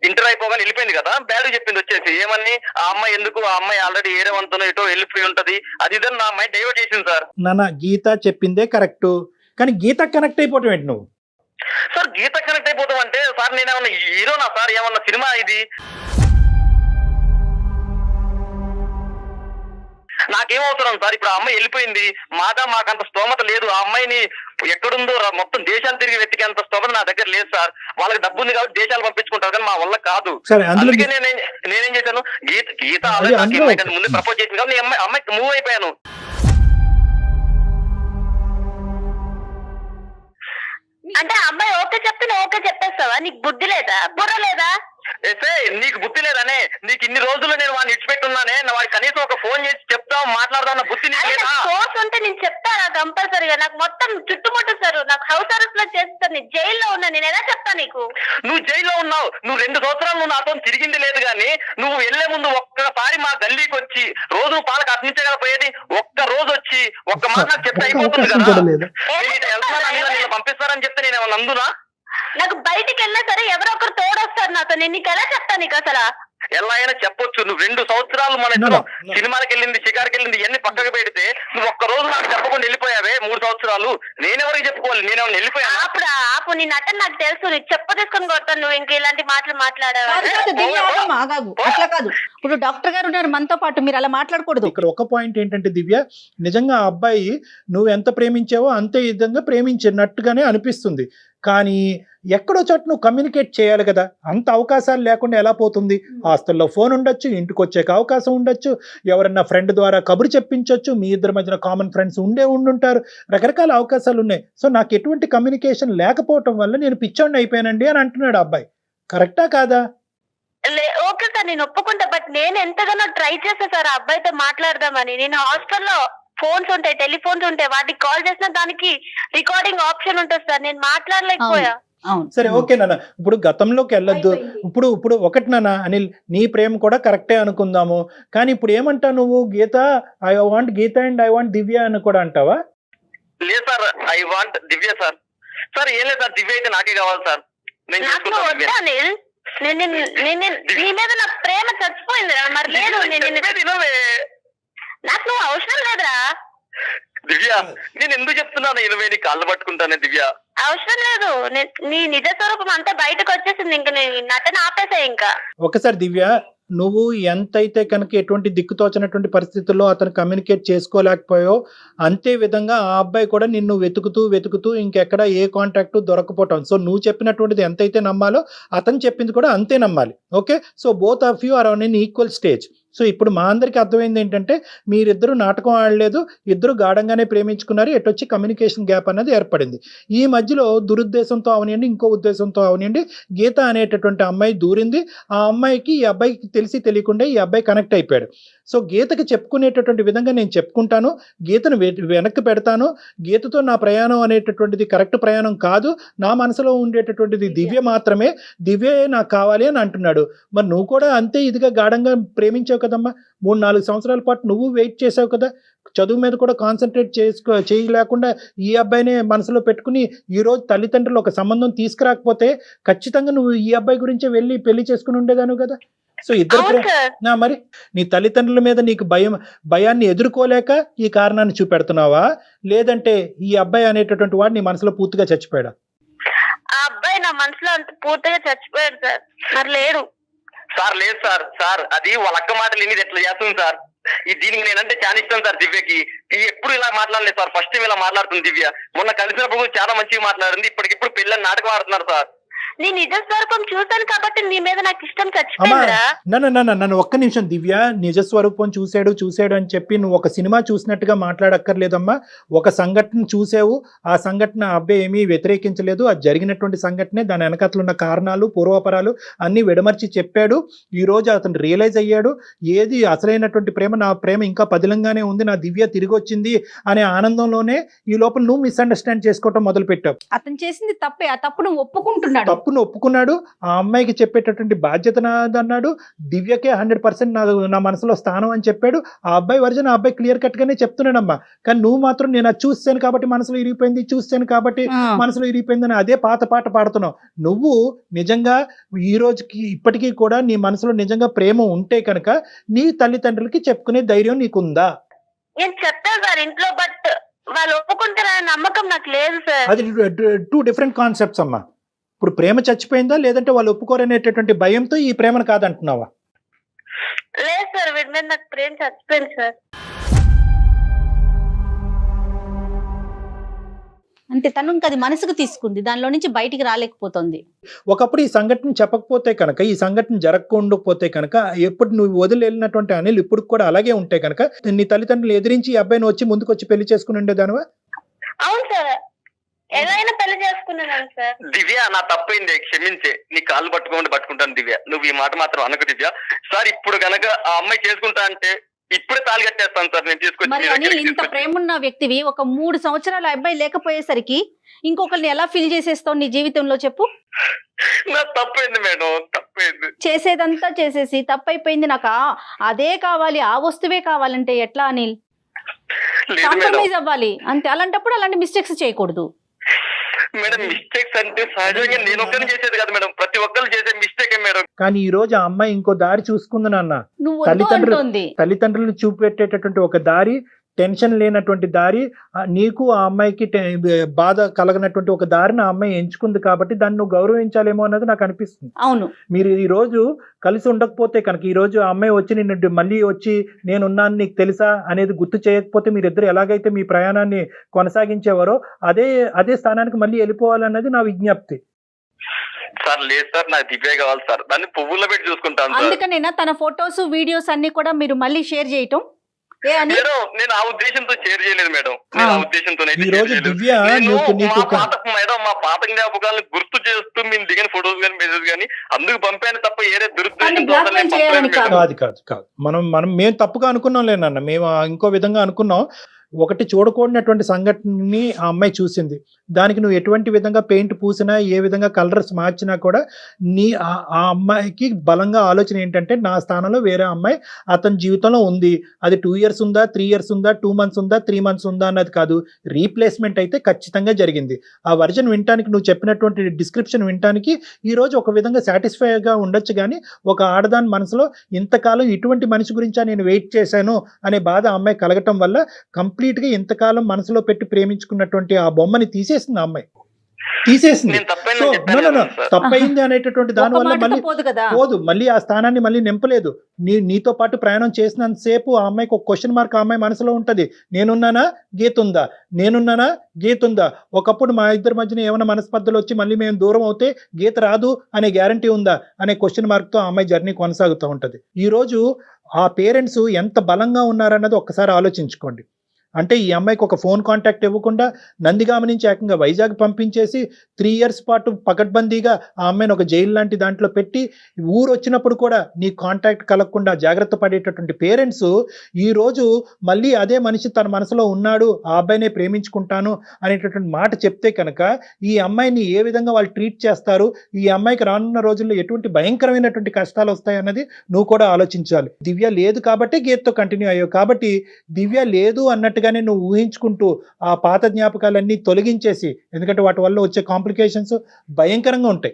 ఇంటర్ అయిపోగానే వెళ్ళిపోయింది కదా, బ్యాడ్ చెప్పింది వచ్చేసి. ఏమని, ఆ అమ్మాయి ఎందుకు, ఆ అమ్మాయి ఆల్రెడీ ఏరే వంతునో ఎటో వెళ్ళిపోయి ఉంటది, అది ఇదని నా అమ్మాయి డైవర్ట్ చేసింది సార్. నాన్న గీత చెప్పిందే కరెక్ట్, కానీ గీత కనెక్ట్ అయిపోవటం ఏంటి నువ్వు? సార్ గీత కనెక్ట్ అయిపోతాం అంటే సార్ నేనేమన్నా హీరోనా సార్? ఏమన్నా సినిమా ఇది? నాకేం అవసరం సార్? ఇప్పుడు ఆ అమ్మాయి వెళ్ళిపోయింది, మాకంత స్తోమత లేదు. ఆ అమ్మాయిని ఎక్కడుందో మొత్తం దేశాలు తిరిగి వెతికేంత స్తోమత నా దగ్గర లేదు సార్. వాళ్ళకి డబ్బు ఉంది కాబట్టి దేశాలు పంపించుకుంటారు, కానీ మా వల్ల కాదు. అందుకే నేనేం చేశాను, గీత ఆల్రెడీ ముందు ప్రపోజ్ చేసింది కాబట్టి అమ్మాయికి మూవ్ అయిపోయాను. అంటే అమ్మాయి ఓకే చెప్తే నువ్వు ఓకే చెప్పేస్తావా? నీకు బుద్ధి లేదా, బుర్ర లేదా? నీకు బుద్ధి లేదనే, నీకు ఇన్ని రోజులు నేను వాడిని ఇచ్చిపెట్టున్నానే, వాడికి కనీసం ఒక ఫోన్ చేసి చెప్తాం మాట్లాడదాం బుద్ధి ఫోర్స్ ఉంటే నేను చెప్తాను కంపల్సరీగా. నాకు మొత్తం చుట్టుముట్టేస్తారు, నాకు హౌస్ అరెస్ట్ లో చేస్తారు, నేను జైల్లో ఉన్నా, నేను ఎలా చెప్తా నీకు? నువ్వు జైల్లో ఉన్నావు, నువ్వు 2 సంవత్సరాలు నువ్వు నాతో తిరిగింది లేదు, కానీ నువ్వు వెళ్లే ముందు ఒక్కసారి మా గల్లీకి వచ్చి, రోజు పాలకు అట్నించే కదా పోయేది, ఒక్క రోజు వచ్చి ఒక్క మాట నాకు చెప్తే అయిపోతుంది కదా. నేను పంపిస్తారని చెప్తే నేను ఏమన్నా అందునా? నాకు బయటికి వెళ్ళినా సరే ఎవరో ఒకరు తోడొస్తారు నాతో, నేను నీకు ఎలా చెప్తా? నీకు అసలు ఎలా అయినా చెప్పొచ్చు. నువ్వు 2 సంవత్సరాలు మన ఇద్దరం సినిమాకి వెళ్ళింది, షికార్కి వెళ్ళింది, ఇవన్నీ పక్కకు పెడితే నువ్వు ఒక్క రోజు నాకు చెప్పకుండా వెళ్ళిపోయావే 3 సంవత్సరాలు. నేనెవరికి చెప్పుకోవాలి? నేనేమన్నా వెళ్ళిపోయా? ఆపు నీ నటన నాకు తెలుసు, నీకు చెప్ప తీసుకొని కొడతాను నువ్వు ఇంక ఇలాంటి మాటలు మాట్లాడావు. అట్లా కాదు, ఇప్పుడు డాక్టర్ గారు ఉన్నారు మనతో పాటు, మీరు అలా మాట్లాడకూడదు. ఇక్కడ ఒక పాయింట్ ఏంటంటే దివ్య, నిజంగా ఆ అబ్బాయి నువ్వు ఎంత ప్రేమించావో అంతే విధంగా ప్రేమించినట్టుగానే అనిపిస్తుంది, కానీ ఎక్కడో చోట నువ్వు కమ్యూనికేట్ చేయాలి కదా. అంత అవకాశాలు లేకుండా ఎలా పోతుంది? హాస్టల్లో ఫోన్ ఉండొచ్చు, ఇంటికి వచ్చేకి అవకాశం ఉండొచ్చు, ఎవరన్నా ఫ్రెండ్ ద్వారా కబురు చెప్పించవచ్చు, మీ ఇద్దరి మధ్యన కామన్ ఫ్రెండ్స్ ఉండుంటారు, రకరకాల అవకాశాలు ఉన్నాయి. సో నాకు ఎటువంటి కమ్యూనికేషన్ లేకపోవటం వల్ల నేను పిచ్చోడిని అయిపోయానండి అని అంటున్నాడు అబ్బాయి. కరెక్టా కాదా? ఓకే సార్, నేను ఒప్పుకుంటా, బట్ నేను ఎంతగానో ట్రై చేస్తా సార్ ఆ అబ్బాయితో మాట్లాడదామని. నేను హాస్టల్లో ఫోన్స్ ఉంటాయి, టెలిఫోన్స్ ఉంటాయి, వాటికి కాల్ చేసిన దానికి రికార్డింగ్ ఆప్షన్ ఉంటుంది సార్, నేను మాట్లాడలేకపోయా. సరే ఓకే నాన్న, ఇప్పుడు గతంలోకి వెళ్ళొద్దు. ఇప్పుడు ఒకటి నాన్న అనిల్, నీ ప్రేమ కూడా కరెక్టే అనుకుందాము, కానీ ఇప్పుడు ఏమంటావు నువ్వు? Geeta, I want Geeta and I want Divya అని కూడా అంటావా? లేదు sir, I want Divya sir. Sir ఏం లేదు సార్, దివ్య అయితే నాకే కావాలి సార్. నేను నీ మీద నా ప్రేమ చచ్చిపోయిందిరా. మరి లేదు, నాకు నువ్వు అవసరం లేదురా. దివ్య నేను ఎందుకు చెప్తున్నాను 20 నీ కాళ్ళు పట్టుకుంటానే దివ్య. అవసరం లేదు, నీ నిజ స్వరూపం అంతా బయటకు వచ్చేసింది. ఇంకా నీ నటన ఆపేసా. ఇంకా ఒకసారి దివ్య, నువ్వు ఎంతైతే కనుక ఎటువంటి దిక్కుతోచనటువంటి పరిస్థితుల్లో అతను కమ్యూనికేట్ చేసుకోలేకపోయావు, అంతే విధంగా ఆ అబ్బాయి కూడా నిన్ను వెతుకుతూ ఇంకెక్కడ ఏ కాంటాక్ట్ దొరకపోవటం. సో నువ్వు చెప్పినటువంటిది ఎంతైతే నమ్మాలో అతను చెప్పింది కూడా అంతే నమ్మాలి. Okay, so both of you are on an equal stage. సో ఇప్పుడు మా అందరికీ అర్థమైంది ఏంటంటే మీరిద్దరు నాటకం ఆడలేదు, ఇద్దరు గాఢంగానే ప్రేమించుకున్నారు, ఎటొచ్చి కమ్యూనికేషన్ గ్యాప్ అనేది ఏర్పడింది. ఈ మధ్యలో దురుద్దేశంతో అవనివ్వండి, ఇంకో ఉద్దేశంతో అవనివ్వండి, గీత అనేటటువంటి అమ్మాయి దూరింది. ఆ అమ్మాయికి ఈ అబ్బాయికి తెలిసి తెలియకుండా ఈ అబ్బాయి కనెక్ట్ అయిపోయాడు. సో గీతకి చెప్పుకునేటటువంటి విధంగా నేను చెప్పుకుంటాను, గీతను వెనక్కి పెడతాను, గీతతో నా ప్రయాణం అనేటటువంటిది కరెక్ట్ ప్రయాణం కాదు, నా మనసులో ఉండేటటువంటిది దివ్య మాత్రమే, దివ్యే నాకు కావాలి అని అంటున్నాడు. మరి నువ్వు కూడా అంతే ఇదిగా గాఢంగా ప్రేమించావు కదమ్మా. 3-4 సంవత్సరాల పాటు నువ్వు వెయిట్ చేసావు కదా, చదువు మీద కూడా కాన్సన్ట్రేట్ చేయలేకుండా ఈ అబ్బాయినే మనసులో పెట్టుకుని ఈరోజు తల్లిదండ్రులు ఒక సంబంధం తీసుకురాకపోతే ఖచ్చితంగా నువ్వు ఈ అబ్బాయి గురించే వెళ్ళి పెళ్లి చేసుకుని ఉండేదాను కదా. సో ఇద్దరు మరి నీ తల్లిదండ్రుల మీద నీకు భయాన్ని ఎదుర్కోలేక ఈ కారణాన్ని చూపెడుతున్నావా, లేదంటే ఈ అబ్బాయి అనేటటువంటి వాడు నీ మనసులో పూర్తిగా చచ్చిపోయాడా? ఆ అబ్బాయి నా మనసులో అంత పూర్తిగా చచ్చిపోయాడు సార్. మరి లేడు సార్. లేదు సార్ అది వాళ్ళ అక్క మాటలు ఇన్ని ఎట్లా చేస్తుంది సార్. దీనికి నేనంటే చాలా ఇష్టం సార్ దివ్యకి. ఎప్పుడు ఇలా మాట్లాడలేదు సార్, ఫస్ట్ టైం ఇలా మాట్లాడుతుంది దివ్య. మొన్న కలిసినప్పుడు చాలా మంచిగా మాట్లాడింది, ఇప్పటికిప్పుడు పెళ్ళని నాటకం ఆడుతున్నారు సార్. నీ నిజ స్వరూపం చూసాను కాబట్టి నీ మీద నాకు ఇష్టం చచ్చిపోయిందిరా. నన్ను ఒక్క నిమిషం దివ్య, నిజ స్వరూపం చూశాడు అని చెప్పి నువ్వు ఒక సినిమా చూసినట్టుగా మాట్లాడక్కర్లేదమ్మా. ఒక సంఘటన చూసావు, ఆ సంఘటన అబ్బాయి ఏమీ వ్యతిరేకించలేదు, అది జరిగినటువంటి సంఘటనే, దాని వెనకట్లు ఉన్న కారణాలు పూర్వపరాలు అన్ని విడమర్చి చెప్పాడు. ఈ రోజు అతను రియలైజ్ అయ్యాడు, ఏది అసలైనటువంటి ప్రేమ, నా ప్రేమ ఇంకా పదిలంగానే ఉంది, నా దివ్య తిరిగి వచ్చింది అనే ఆనందంలోనే ఈ లోపల నువ్వు మిస్అండర్స్టాండ్ చేసుకోవటం మొదలు పెట్టావు. అతను చేసింది తప్పే, ఆ తప్పును ఒప్పుకుంటున్నాడు. తప్పును ఒప్పుకున్నాడు, ఆ అమ్మాయికి చెప్పేటటువంటి బాధ్యత నాదన్నాడు, దివ్యకే 100% నా మనసులో స్థానం అని చెప్పాడు. ఆ అబ్బాయి వర్జన్ ఆ అబ్బాయి క్లియర్ కట్ గానే చెప్తున్నాడమ్మా. కానీ నువ్వు మాత్రం నేను అది చూస్తాను కాబట్టి మనసులో ఇరిగిపోయింది, చూస్తాను కాబట్టి మనసులో ఇరిగిపోయింది అని అదే పాత పాట పాడుతున్నావు. నువ్వు నిజంగా ఈ రోజుకి ఇప్పటికీ కూడా నీ మనసులో నిజంగా ప్రేమ ఉంటే కనుక నీ తల్లిదండ్రులకి చెప్పుకునే ధైర్యం నీకుందా? నేను చెప్తాను సార్ ఇంట్లో, బట్ వాళ్ళు ఒప్పుకుంటారనే నమ్మకం నాకు లేదు సార్. అది 2 డిఫరెంట్ కాన్సెప్ట్స్ అమ్మా. ఇప్పుడు ప్రేమ చచ్చిపోయిందా, లేదంటే వాళ్ళు ఒప్పుకోరనేటటువంటి భయంతో ఈ ప్రేమను కాదంటున్నావా? లేదు సార్, వీడి మీద నాకు ప్రేమ చచ్చిపోయింది సార్. అంటే తను ఇంకా అది మనసుకు తీసుకుంది, దానిలో నుంచి బయటికి రాలేకపోతుంది. ఒకప్పుడు ఈ సంఘటన చెప్పకపోతే కనుక, ఈ సంఘటన జరగకపోతే కనుక, ఎప్పుడు నువ్వు వదిలి వెళ్ళినటువంటి అనిల్ ఇప్పుడు కూడా అలాగే ఉంటే కనుక నీ తల్లిదండ్రులు ఎదిరించి ఈ అబ్బాయిని వచ్చి ముందుకు వచ్చి పెళ్లి చేసుకుని ఉండేదానివా? అవును సార్, ఏదైనా పెళ్లి చేసుకున్నాను సార్. దివ్య నా తప్పైంది, క్షమించే. నీ కాళ్ళు పట్టుకుంటాను దివ్య, నువ్వు ఈ మాట మాత్రం అనకు దివ్య. సార్ ఇప్పుడు గనక ఆ అమ్మాయి చేసుకుంటా అంటే ఇప్పుడే తాళి కట్టేస్తాను సార్ నేను తీసుకొచ్చి. ఇంత ప్రేమ ఉన్న వ్యక్తివి ఒక 3 సంవత్సరాల అబ్బాయి లేకపోయేసరికి ఇంకొకరిని ఎలా ఫీల్ చేసేస్తావు నీ జీవితంలో చెప్పు? నా తప్పైంది మేడం, తప్పైంది. చేసేదంతా చేసేసి తప్పైపోయింది, నాకు అదే కావాలి, ఆ వస్తువే కావాలంటే ఎట్లా అనిల్? కాంప్రమైజ్ అవ్వాలి అంతే. అలాంటప్పుడు అలాంటి మిస్టేక్స్ చేయకూడదు మేడం. మిస్టేక్స్ అంటే సహజంగా నేను ఒక్కరిని చేసేది కదా మేడం, ప్రతి ఒక్కరు చేసే మిస్టేక్ మేడం. కానీ ఈ రోజు ఆ అమ్మాయి ఇంకో దారి చూసుకుంది నాన్న. నువ్వు తల్లిదండ్రులు చూపెట్టేటటువంటి ఒక దారి, టెన్షన్ లేనటువంటి దారి, నీకు ఆ అమ్మాయికి బాధ కలగనటువంటి ఒక దారిని ఆ అమ్మాయి ఎంచుకుంది కాబట్టి దాన్ని నువ్వు గౌరవించాలేమో అన్నది నాకు అనిపిస్తుంది. అవును, మీరు ఈ రోజు కలిసి ఉండకపోతే కనుక, ఈ రోజు ఆ అమ్మాయి వచ్చి నిన్ను మళ్ళీ వచ్చి నేనున్నాను నీకు తెలుసా అనేది గుర్తు చేయకపోతే, మీరిద్దరు ఎలాగైతే మీ ప్రయాణాన్ని కొనసాగించేవారో అదే స్థానానికి మళ్ళీ వెళ్ళిపోవాలన్నది నా విజ్ఞప్తి. సార్ లేదు సార్, నాకు దివ్య కావాలి సార్, దాన్ని పువ్వుల్లో పెట్టి చూసుకుంటాను. అందుకనేనా తన ఫొటోస్ వీడియోస్ అన్ని కూడా మీరు మళ్ళీ షేర్ చేయటం? నేను ఆ ఉద్దేశంతో షేర్ చేయలేదు మేడం, నేను ఆ ఉద్దేశంతో మా పాత జ్ఞాపకాలను గుర్తు చేస్తూ మేము దిగిన ఫొటోస్ కానీ మెసేజ్ కానీ అందుకు పంపాను తప్ప ఏదే కాదు. మనం మేము తప్పుగా అనుకున్నాం లేనన్న, మేము ఇంకో విధంగా అనుకున్నాం. ఒకటి చూడకూడనటువంటి సంఘటనని ఆ అమ్మాయి చూసింది. దానికి నువ్వు ఎటువంటి విధంగా పెయింట్ పూసినా, ఏ విధంగా కలర్స్ మార్చినా కూడా ఆ అమ్మాయికి బలంగా ఆలోచన ఏంటంటే, నా స్థానంలో వేరే అమ్మాయి అతని జీవితంలో ఉంది. అది 2 years ఉందా, 3 years ఉందా, 2 months ఉందా, 3 months ఉందా అన్నది కాదు. రీప్లేస్మెంట్ అయితే ఖచ్చితంగా జరిగింది. ఆ వర్జన్ వినటానికి, నువ్వు చెప్పినటువంటి డిస్క్రిప్షన్ వినటానికి ఈరోజు ఒక విధంగా సాటిస్ఫైగా ఉండొచ్చు, కానీ ఒక ఆడదాని మనసులో ఇంతకాలం ఇటువంటి మనిషి గురించా నేను వెయిట్ చేశాను అనే బాధ ఆ అమ్మాయి కలగటం వల్ల కంప్లీట్గా ఇంతకాలం మనసులో పెట్టి ప్రేమించుకున్నటువంటి ఆ బొమ్మని తీసేసింది ఆ అమ్మాయి. తీసేసింది. నేను తప్పైందని సో చెప్పాను కదా సార్. తప్పైంది అనేటటువంటి దాని ఒక వల్ల మాటతో మళ్ళీ పోదు కదా. పోదు, మళ్ళీ ఆ స్థానాన్ని మళ్ళీ నింపలేదు. నీతో పాటు ప్రయాణం చేసినంతసేపు ఆ అమ్మాయికి ఒక క్వశ్చన్ మార్క్ ఆ అమ్మాయి మనసులో ఉంటది. నేనున్నానా, గీత ఉందా, నేనున్నానా, గీత ఉందా. ఒకప్పుడు మా ఇద్దరి మధ్యన ఏమైనా మనస్పర్ధలు వచ్చి మళ్ళీ మేము దూరం అవుతే గీత రాదు అనే గ్యారంటీ ఉందా అనే క్వశ్చన్ మార్క్ తో ఆ అమ్మాయి జర్నీ కొనసాగుతూ ఉంటది. ఈ రోజు ఆ పేరెంట్స్ ఎంత బలంగా ఉన్నారన్నది ఒక్కసారి ఆలోచించుకోండి. అంటే ఈ అమ్మాయికి ఒక ఫోన్ కాంటాక్ట్ ఇవ్వకుండా నందిగామ నుంచి ఏకంగా వైజాగ్ పంపించేసి 3 years పాటు పకడ్బందీగా ఆ అమ్మాయిని ఒక జైలు లాంటి దాంట్లో పెట్టి, ఊరు వచ్చినప్పుడు కూడా నీ కాంటాక్ట్ కలగకుండా జాగ్రత్త పడేటటువంటి పేరెంట్స్ ఈరోజు మళ్ళీ అదే మనిషి తన మనసులో ఉన్నాడు, ఆ అబ్బాయినే ప్రేమించుకుంటాను అనేటటువంటి మాట చెప్తే కనుక ఈ అమ్మాయిని ఏ విధంగా వాళ్ళు ట్రీట్ చేస్తారు, ఈ అమ్మాయికి రానున్న రోజుల్లో ఎటువంటి భయంకరమైనటువంటి కష్టాలు వస్తాయన్నది నువ్వు కూడా ఆలోచించాలి. దివ్య లేదు కాబట్టి గీతతో కంటిన్యూ అయ్యావు. కాబట్టి దివ్య లేదు అన్నట్టుగానే నువ్వు ఊహించుకుంటూ ఆ పాత జ్ఞాపకాలన్నీ తొలగించేసి, ఎందుకంటే వాటి వల్ల వచ్చే కాంప్లికేషన్స్ భయంకరంగా ఉంటాయి,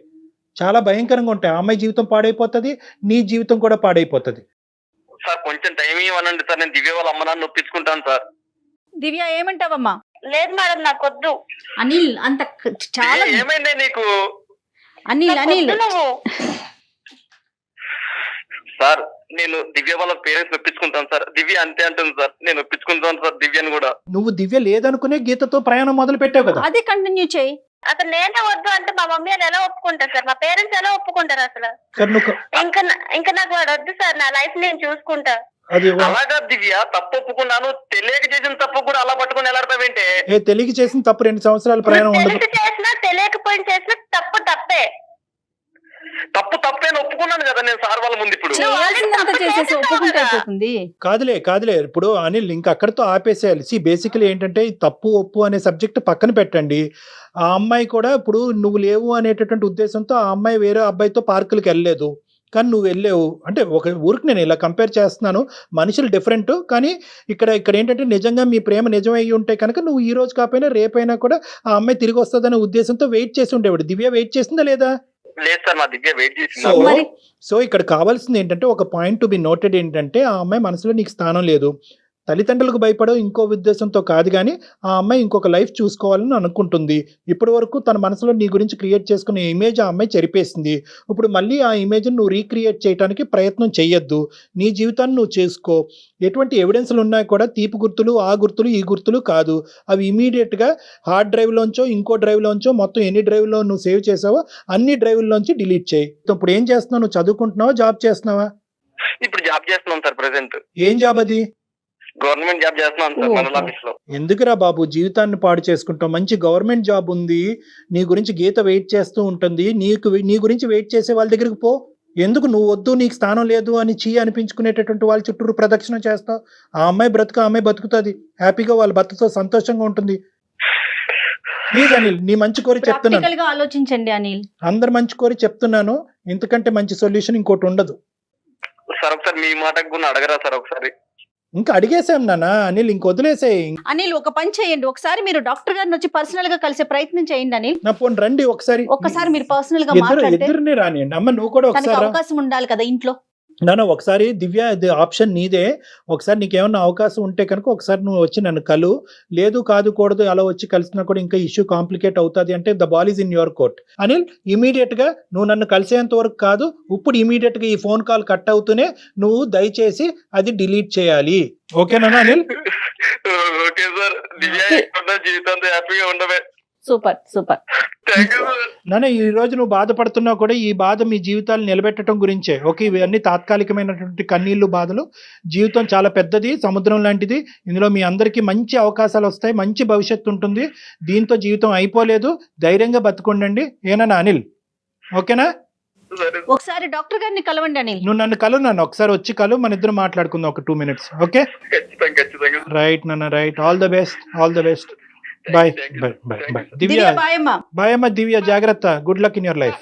చాలా భయంకరంగా ఉంటాయి. ఆ అమ్మాయి జీవితం పాడైపోతుంది, నీ జీవితం కూడా పాడైపోతుంది. సార్ కొంచెం టైం ఇవ్వనండి సార్, నేను దివ్య వాళ్ళ అమ్మ నాన్న ఒప్పించుకుంటాను సార్. దివ్య ఏమంటావమ్మా? లేదు మేడం, నాకు వద్దు. అనిల్ అంత చాలా దివ్య, ఏమైంది నీకు? అనిల్ నాకు వద్దు నువ్వు. సార్ నేను దివ్య వాళ్ళ పేరెంట్స్ ఒప్పించుకుంటాను సార్. దివ్య అంతే అంటుంది సార్, నేను ఒప్పించుకుంటాను సార్ దివ్యని కూడా. నువ్వు దివ్య లేదనుకునే గీతతో ప్రయాణం మొదలు పెట్టావు కదా. అదే కంటిన్యూ చేయి. అసలు నేనే వద్దు అంటే మా మమ్మీ వాళ్ళు ఎలా ఒప్పుకుంటారు సార్? మా పేరెంట్స్ ఎలా ఒప్పుకుంటారు అసలు? ఇంకా నాకు వాడు వద్దు సార్, నా లైఫ్ నేను చూసుకుంటా. అది అలాగా దివ్య, తప్పు ఒప్పుకున్నాను, తెలియక చేసిన తప్పు కూడా అలా పట్టుకుని ఎలాడతావేంటే? తెలియక చేసిన తప్పు 2 సంవత్సరాల ప్రయాణం ఉండదు. తెలిసి చేసినా తెలియకపోయిన చేసినా తప్పు తప్పే. తప్పేని ఒప్పుకున్నాను కదా నేను సార్ వాళ్ళ ముందు. ఇప్పుడు చేయాల్సిందంతా చేసేసి ఒప్పుకుంటే అయిపోతుంది. కాదులే ఇప్పుడు అనిల్ ఇంకా అక్కడితో ఆపేసేయాలి. బేసికలీ ఏంటంటే ఈ తప్పు ఒప్పు అనే సబ్జెక్ట్ పక్కన పెట్టండి. ఆ అమ్మాయి కూడా ఇప్పుడు నువ్వు లేవు అనేటటువంటి ఉద్దేశంతో ఆ అమ్మాయి వేరే అబ్బాయితో పార్కులకు వెళ్ళలేదు, కానీ నువ్వు వెళ్ళావు. అంటే ఒక ఊరికి నేను ఇలా కంపేర్ చేస్తున్నాను, మనుషులు డిఫరెంట్. కానీ ఇక్కడ ఏంటంటే నిజంగా మీ ప్రేమ నిజమై ఉంటే కనుక నువ్వు ఈ రోజు కాకపోయినా రేపైనా కూడా ఆ అమ్మాయి తిరిగి వస్తుందనే ఉద్దేశంతో వెయిట్ చేసి ఉండేవాడు. దివ్య వెయిట్ చేసిందా లేదా? లేదు సార్, నా దివ్య వెయిట్ చేసింది. సో ఇక్కడ కావాల్సింది ఏంటంటే, ఒక పాయింట్ టు బి నోటెడ్ ఏంటంటే, ఆ అమ్మాయి మనసులో నీకు స్థానం లేదు. తల్లిదండ్రులకు భయపడో ఇంకో ఉద్దేశంతో కాదు, కానీ ఆ అమ్మాయి ఇంకొక లైఫ్ చూసుకోవాలని అనుకుంటుంది. ఇప్పటి వరకు తన మనసులో నీ గురించి క్రియేట్ చేసుకునే ఇమేజ్ ఆ అమ్మాయి చెరిపేసింది. ఇప్పుడు మళ్ళీ ఆ ఇమేజ్ని నువ్వు రీక్రియేట్ చేయడానికి ప్రయత్నం చేయొద్దు. నీ జీవితాన్ని నువ్వు చేసుకో. ఎటువంటి ఎవిడెన్స్లు ఉన్నాయి కూడా తీపి గుర్తులు, ఆ గుర్తులు, ఈ గుర్తులు కాదు. అవి ఇమీడియట్గా హార్డ్ డ్రైవ్లోంచో ఇంకో డ్రైవ్లోంచో మొత్తం ఎన్ని డ్రైవ్లో నువ్వు సేవ్ చేసావో అన్ని డ్రైవ్లోంచి డిలీట్ చేయి. ఇప్పుడు ఏం చేస్తున్నావు? నువ్వు చదువుకుంటున్నావా, జాబ్ చేస్తున్నావా? ఇప్పుడు జాబ్ చేస్తున్నాం సార్ ప్రెసెంట్. ఏం జాబ్ అది? గవర్నమెంట్ జాబ్ చేస్తున్నాను సార్, మండల ఆఫీస్ లో. ఎందుకురా బాబు జీవితాన్ని పాడు చేసుకుంటావు? మంచి గవర్నమెంట్ జాబ్ ఉంది, నీ గురించి గీత వెయిట్ చేస్తూ ఉంటుంది. నీ గురించి వెయిట్ చేసే వాళ్ళ దగ్గరికి పో. ఎందుకు నువ్వు వద్దు, నీకు స్థానం లేదు అని అనిపించుకునేటటువంటి వాళ్ళ చుట్టూరు ప్రదక్షిణ చేస్తావు? ఆ అమ్మాయి బతుకుతుంది హ్యాపీగా, వాళ్ళ భర్తతో సంతోషంగా ఉంటుంది. ప్లీజ్ అనిల్, నీ మంచి కోరి చెప్తున్నాను. ప్రాక్టికల్ గా ఆలోచించండి అనిల్. అందరు మంచి కోరి చెప్తున్నాను, ఇంతకంటే మంచి సొల్యూషన్ ఇంకోటి ఉండదు. సార్ ఒకసారి మీ మాటకు కూడా అడగరా సార్? ఒకసారి ఇంకా అడిగేసాం నాన్న అనిల్, ఇంక వదిలేసాయి. అనిల్ ఒక పని చేయండి, ఒకసారి మీరు డాక్టర్ గారిని వచ్చి పర్సనల్ గా కలిసే ప్రయత్నం చేయండి అనిల్. నా ఫోన్ రండి ఒకసారి మీరు పర్సనల్ గా మాట్లాడితే ఇద్దరిని రానియండి. అమ్మ నువ్వు కూడా ఒకసారి అవకాశం ఉండాలి కదా ఇంట్లో. నాన్న ఒకసారి దివ్య, ఇది ఆప్షన్ నీదే. ఒకసారి నీకేమన్నా అవకాశం ఉంటే కనుక ఒకసారి నువ్వు వచ్చి నన్ను కలు. లేదు కాదు కూడదు అలా వచ్చి కలిసినా కూడా ఇంకా ఇష్యూ కాంప్లికేట్ అవుతుంది అంటే the ball is in your court. Anil immediate గా నువ్వు నన్ను కలిసేంత వరకు కాదు, ఇప్పుడు ఇమీడియట్ గా ఈ ఫోన్ కాల్ కట్ అవుతూనే నువ్వు దయచేసి అది డిలీట్ చేయాలి. ఓకేనా అనిల్? Okay sir. జీవితంతో హ్యాపీగా ఉండవే. సూపర్. నాన్న ఈ రోజు నువ్వు బాధపడుతున్నా కూడా ఈ బాధ మీ జీవితాలు నిలబెట్టడం గురించే. ఓకే, ఇవన్నీ తాత్కాలికమైనటువంటి కన్నీళ్లు, బాధలు. జీవితం చాలా పెద్దది, సముద్రం లాంటిది. ఇందులో మీ అందరికీ మంచి అవకాశాలు వస్తాయి, మంచి భవిష్యత్తు ఉంటుంది. దీంతో జీవితం అయిపోలేదు, ధైర్యంగా బతుకుండండి. ఏనా అనిల్? ఓకేనా? సార్. ఒకసారి డాక్టర్ గారిని కలవండి అనిల్. నువ్వు నన్ను కలు, నన్ను ఒకసారి వచ్చి కలు, మన ఇద్దరు మాట్లాడుకుందాం ఒక 2 minutes. ఓకే ఖచ్చితంగా రైట్ నాన్న, right. All the best, all the best. Bye bye bye bye. Divya Divya bye అమ్మా. బాయ్ అమ్మ. దివ్య జాగ్రత్త. Good luck in your life.